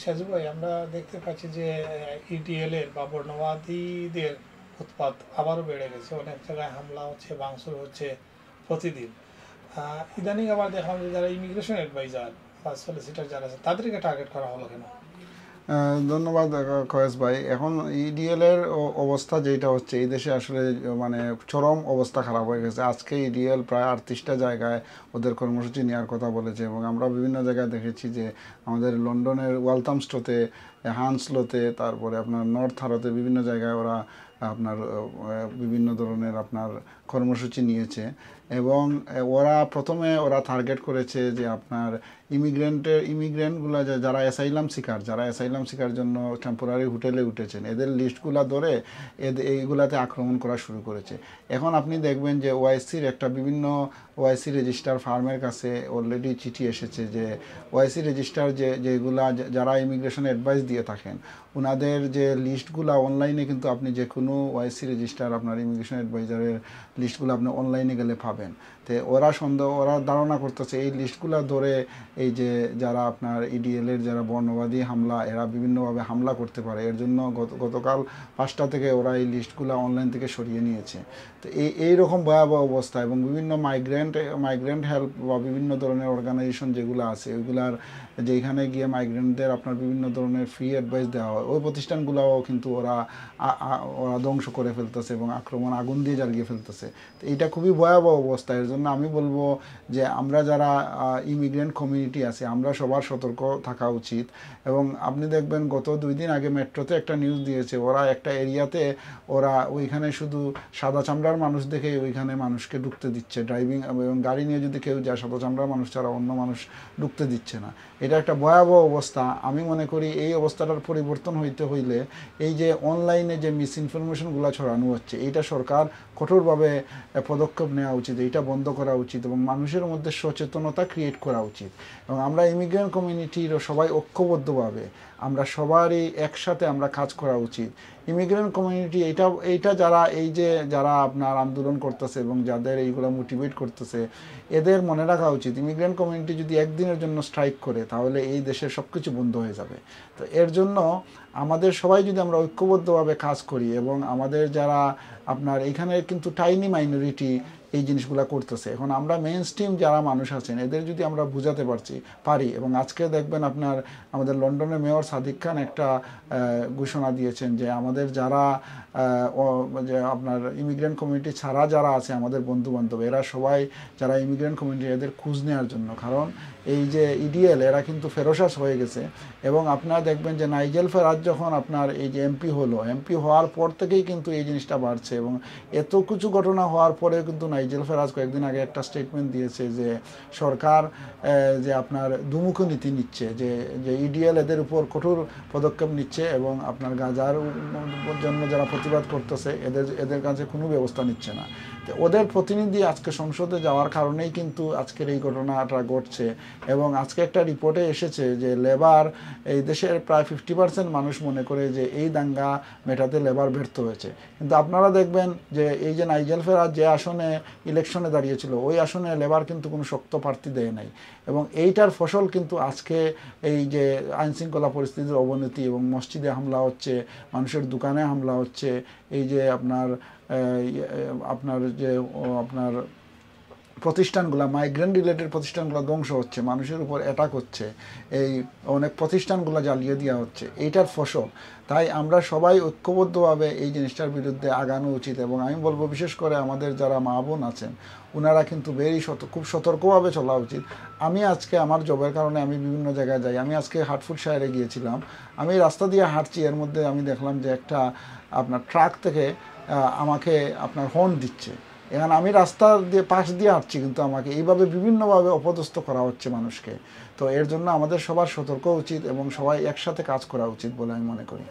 সাজু ভাই, আমরা দেখতে পাচ্ছি যে ইডিএল এর বা বর্ণবাদীদের উৎপাত আবারও বেড়ে গেছে। অনেক জায়গায় হামলা হচ্ছে, ভাঙচুর হচ্ছে প্রতিদিন। ইদানিং আবার দেখলাম যে যারা ইমিগ্রেশন অ্যাডভাইজার বা সলিসিটার যারা আছে তাদেরকে টার্গেট করা হলো কেন? ধন্যবাদ কয়েস ভাই। এখন ইডিএল এর অবস্থা যেটা হচ্ছে এই দেশে আসলে মানে চরম অবস্থা খারাপ হয়ে গেছে। আজকে ইডিএল প্রায় 38টা জায়গায় ওদের কর্মসূচি নেওয়ার কথা বলেছে এবং আমরা বিভিন্ন জায়গায় দেখেছি যে আমাদের লন্ডনের ওয়ালথামস্টোতে, হান্সলোতে, তারপরে আপনার নর্থ হারোতে বিভিন্ন জায়গায় ওরা আপনার বিভিন্ন ধরনের আপনার কর্মসূচি নিয়েছে এবং প্রথমে ওরা টার্গেট করেছে যে আপনার ইমিগ্রেন্টগুলো যারা অ্যাসাইলাম শিকার জন্য টেম্পোরারি হোটেলে উঠেছেন এদের লিস্টগুলো ধরে এইগুলাতে আক্রমণ করা শুরু করেছে। এখন আপনি দেখবেন যে ওআইসির বিভিন্ন ওআইসি রেজিস্টার ফার্মের কাছে অলরেডি চিঠি এসেছে যে ওআইসি রেজিস্টার যেগুলা যারা ইমিগ্রেশন অ্যাডভাইস দিয়ে থাকেন ওনাদের যে লিস্টগুলো অনলাইনে কিন্তু আপনি যে কোনো ওআইসি রেজিস্টার আপনার ইমিগ্রেশন অ্যাডভাইজারের লিস্টগুলো আপনি অনলাইনে গেলে পাবেন। তো ওরা ধারণা করতেছে এই লিস্টগুলো ধরে এই যে যারা আপনার ইডিএলের যারা বর্ণবাদী হামলা এরা বিভিন্নভাবে হামলা করতে পারে, এর জন্য গতকাল 5টা থেকে ওরা এই লিস্টগুলো অনলাইন থেকে সরিয়ে নিয়েছে। তো এইরকম ভয়াবহ অবস্থা এবং বিভিন্ন মাইগ্রেন্ট হেল্প বা বিভিন্ন ধরনের অর্গানাইজেশন যেগুলো আছে ওইগুলার যেখানে গিয়ে মাইগ্রেন্টদের আপনার বিভিন্ন ধরনের ফ্রি অ্যাডভাইস দেওয়া হয় ওই প্রতিষ্ঠানগুলোও কিন্তু ওরা ধ্বংস করে ফেলতেছে এবং আগুন দিয়ে জ্বালিয়ে ফেলতেছে। তো এইটা খুবই ভয়াবহ অবস্থা। এর জন্য আমি বলবো যে আমরা যারা ইমিগ্রেন্ট কমিউনিটি আছে আমরা সবার সতর্ক থাকা উচিত। এবং আপনি দেখবেন গত 2 দিন আগে মেট্রোতে একটা নিউজ দিয়েছে, ওরা একটা এরিয়াতে ওরা ওইখানে শুধু সাদা চামড়ার মানুষ দেখে ওইখানে মানুষকে ঢুকতে দিচ্ছে, ড্রাইভিং এবং গাড়ি নিয়ে যদি কেউ যায় সাদা চামড়ার মানুষ ছাড়া অন্য মানুষ ঢুকতে দিচ্ছে না। এটা একটা ভয়াবহ অবস্থা। আমি মনে করি এই অবস্থাটার পরিবর্তন হইলে এই যে অনলাইনে যে মিস ইনফরমেশনগুলো ছড়ানো হচ্ছে এইটা সরকার কঠোরভাবে পদক্ষেপ নেওয়া উচিত, এইটা বন্ধ করা উচিত এবং মানুষের মধ্যে সচেতনতা ক্রিয়েট করা উচিত। এবং আমরা ইমিগ্রেন্ট কমিউনিটির সবাই ঐক্যবদ্ধভাবে আমরা সবারই একসাথে আমরা কাজ করা উচিত। ইমিগ্রেন্ট কমিউনিটি এইটা যারা আপনার আন্দোলন করতেছে এবং যাদের এইগুলো মোটিভেট করতেছে এদের মনে রাখা উচিত ইমিগ্রেন্ট কমিউনিটি যদি একদিনের জন্য স্ট্রাইক করে তাহলে এই দেশের সব কিছু বন্ধ হয়ে যাবে। তো এর জন্য আমাদের সবাই যদি আমরা ঐক্যবদ্ধভাবে কাজ করি এবং আমাদের যারা আপনার এখানে কিন্তু টাইনি মাইনরিটি এই জিনিসগুলো করতেছে, এখন আমরা মেইন স্ট্রিম যারা মানুষ আছেন এদের যদি আমরা বুঝাতে পারি এবং আজকে দেখবেন আপনার আমাদের লন্ডনের মেয়র সাদিক খান একটা ঘোষণা দিয়েছেন যে আমাদের যারা যে আপনার ইমিগ্রেন্ট কমিউনিটি ছাড়া যারা আছে আমাদের বন্ধুবান্ধব এরা সবাই যারা ইমিগ্রেন্ট কমিউনিটি এদের খোঁজ নেওয়ার জন্য, কারণ এই যে ইডিএল এরা কিন্তু ফেরোসাস হয়ে গেছে। এবং আপনারা দেখবেন যে নাইজেল ফারাজ যখন আপনার এই যে এমপি হওয়ার পর থেকেই কিন্তু এই জিনিসটা বাড়ছে এবং এত কিছু ঘটনা হওয়ার পরে কিন্তু নাইজেল ফারাজ কয়েকদিন আগে একটা স্টেটমেন্ট দিয়েছে যে সরকার যে আপনার দুমুখী নীতি নিচ্ছে, যে ইডিএল এদের উপর কঠোর পদক্ষেপ নিচ্ছে এবং আপনার গাজার জন্য যারা প্রতিবাদ করতেছে এদের কাছে কোনো ব্যবস্থা নিচ্ছে না। তো ওদের প্রতিনিধি আজকে সংসদে যাওয়ার কারণেই কিন্তু আজকের এই ঘটনাটা ঘটছে। এবং আজকে একটা রিপোর্টে এসেছে যে লেবার এই দেশের প্রায় 50% মানুষ মনে করে যে এই দাঙ্গা মেটাতে লেবার ব্যর্থ হয়েছে। কিন্তু আপনারা দেখবেন যে এই যে নাইজেল ফারাজ যে আসনে ইলেকশনে দাঁড়িয়েছিল ওই আসনে লেবার কিন্তু কোনো শক্ত প্রার্থী দেয় নাই এবং এইটার ফসল কিন্তু আজকে এই যে আইনশৃঙ্খলা পরিস্থিতির অবনতি এবং মসজিদে হামলা হচ্ছে, মানুষের দোকানে হামলা হচ্ছে, এই যে আপনার প্রতিষ্ঠানগুলো মাইগ্রেন্ট রিলেটেড প্রতিষ্ঠানগুলো ধ্বংস হচ্ছে, মানুষের উপর অ্যাটাক হচ্ছে, এই অনেক প্রতিষ্ঠানগুলো জ্বালিয়ে দেওয়া হচ্ছে, এইটার ফসল। তাই আমরা সবাই ঐক্যবদ্ধভাবে এই জিনিসটার বিরুদ্ধে আগানো উচিত। এবং আমি বলবো বিশেষ করে আমাদের যারা মা বোন আছেন ওনারা কিন্তু খুব সতর্কভাবে চলা উচিত। আমি আজকে আমার জবের কারণে আমি বিভিন্ন জায়গায় যাই, আমি আজকে হার্টফোর্ডশায়ারে গিয়েছিলাম, আমি রাস্তা দিয়ে হাঁটছি, এর মধ্যে আমি দেখলাম যে একটা আপনার ট্রাক থেকে আমাকে আপনার হর্ন দিচ্ছে। এখন আমি পাশ দিয়ে হাঁটছি কিন্তু আমাকে এইভাবে বিভিন্নভাবে অপদস্থ করা হচ্ছে মানুষকে। তো এর জন্য আমাদের সবার সতর্ক উচিত এবং সবাই একসাথে কাজ করা উচিত বলে আমি মনে করি।